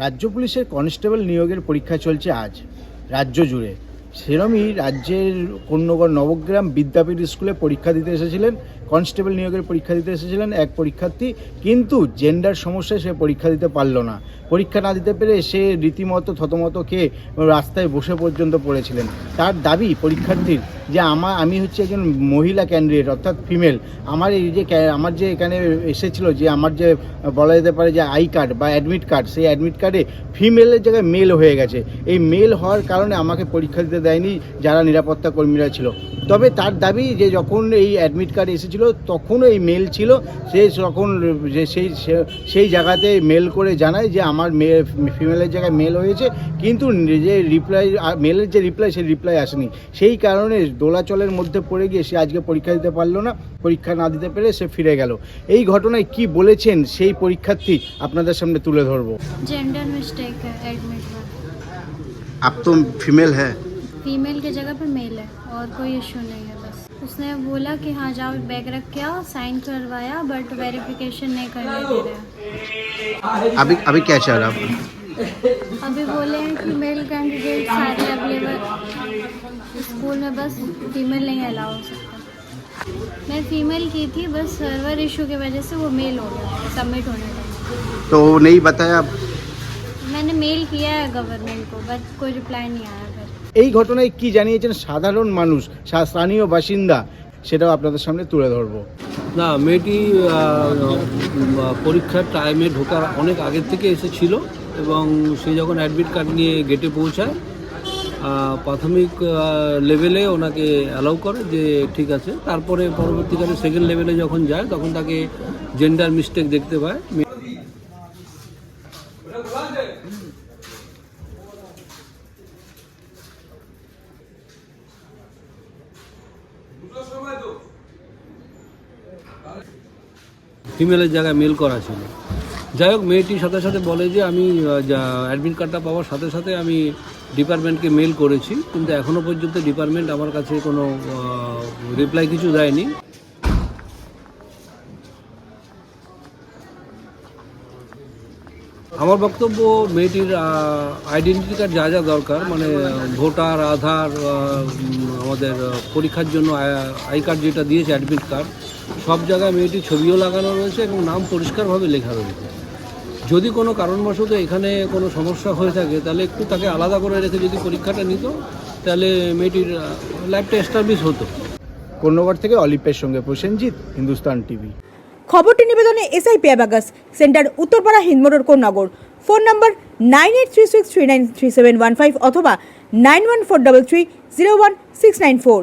রাজ্য পুলিশের কনস্টেবল নিয়োগের পরীক্ষা চলছে আজ রাজ্য জুড়ে। সেরমই রাজ্যের কোন্নগর নবগ্রাম বিদ্যাপীঠ স্কুলে পরীক্ষা দিতে এসেছিলেন, কনস্টেবল নিয়োগের পরীক্ষা দিতে এসেছিলেন এক পরীক্ষার্থী, কিন্তু জেন্ডার সমস্যায় সে পরীক্ষা দিতে পারল না। পরীক্ষা না দিতে পেরে সে রীতিমতো থতমত খেয়ে রাস্তায় বসে পর্যন্ত পড়েছিলেন। তার দাবি পরীক্ষার্থীর যে আমি হচ্ছে একজন মহিলা ক্যান্ডিডেট, অর্থাৎ ফিমেল। আমার যে এখানে এসেছিল, যে আমার যে বলা যেতে পারে যে আই কার্ড বা অ্যাডমিট কার্ড, সেই অ্যাডমিট কার্ডে ফিমেলের জায়গায় মেল হয়ে গেছে। এই মেল হওয়ার কারণে আমাকে পরীক্ষা দিতে দেয়নি যারা নিরাপত্তা কর্মীরা ছিল। তবে তার দাবি যে যখন এই অ্যাডমিট কার্ড এসেছিল তখনও এই মেল ছিল। সে তখন সেই জায়গাতে মেল করে জানায় যে আমার ফিমেলের জায়গায় মেল হয়েছে, কিন্তু যে রিপ্লাই, মেলের যে রিপ্লাই, সেই রিপ্লাই আসেনি। সেই কারণে দোলাচলের মধ্যে পড়ে গিয়ে সে আজকে পরীক্ষা দিতে পারলো না। পরীক্ষা না দিতে পেরে সে ফিরে গেল। এই ঘটনায় কি বলেছেন সেই পরীক্ষার্থী আপনাদের সামনে তুলে ধরবো। जेंडर मिस्टेक है एडमिट में। आप तो फीमेल है। फीमेल की जगह पे मेल है और कोई इशू नहीं है। बस उसने बोला कि हाँ जाओ बैग रख के आओ, साइन करवाया बट वेरिफिकेशन नहीं करने दे रहे। अभी क्या चाह रहा है? अभी बोले हैं कि मेल कैंडिडेट सारे अवेलेबल स्कूल में, बस फीमेल नहीं अलाउ हो सकता। मैं फीमेल की थी, बस सर्वर इशू की वजह से वो मेल हो गया सबमिट होने का। तो नहीं बताया? मैंने मेल किया है गवर्नमेंट को बट कोई रिप्लाई नहीं आया फिर। এই ঘটনায় কি জানিয়েছেন সাধারণ মানুষ, স্থানীয় বাসিন্দা, সেটাও আপনাদের সামনে তুলে ধরবো। না, মেয়েটি পরীক্ষার টাইমে ঢোকার অনেক আগের থেকে এসেছিল এবং সে যখন অ্যাডমিট কার্ড নিয়ে গেটে পৌঁছায় প্রাথমিক লেভেলে ওনাকে অ্যালাউ করে যে ঠিক আছে। তারপরে পরবর্তীকালে সেকেন্ড লেভেলে যখন যায় তখন তাকে জেন্ডার মিস্টেক দেখতে পায়। ফিমেলের জায়গায় মেল করা ছিল। যাই হোক, মেয়েটির সাথে সাথে বলে যে আমি অ্যাডমিট কার্ডটা পাওয়ার সাথে সাথে আমি ডিপার্টমেন্টকে মেল করেছি, কিন্তু এখনও পর্যন্ত ডিপার্টমেন্ট আমার কাছে কোনো রিপ্লাই কিছু দেয়নি। আমার বক্তব্য, মেয়েটির আইডেন্টিটি কার্ড যা যা দরকার, মানে ভোটার, আধার, আমাদের পরীক্ষার জন্য আই কার্ড যেটা দিয়েছে অ্যাডমিট কার্ড, সব জায়গায় মেয়েটির ছবিও লাগানো রয়েছে এবং নাম পরিষ্কারভাবে লেখা রয়েছে। যদি কোনো কারণবশত এখানে কোনো সমস্যা হয়ে থাকে তাহলে একটু তাকে আলাদা করে রেখে যদি পরীক্ষাটা নিত তাহলে মেয়েটির লাইফটা এস্টাবলিশ হতো। কোন্নগর থেকে অলিপের সঙ্গে প্রসেনজিৎ, হিন্দুস্তান টিভি। খবরটি নিবেদনে এসআই পেয়াবাগাস center, Uttarpara, Hindmotor, Konnagar. Phone number 9836393715 অথবা 9143301694।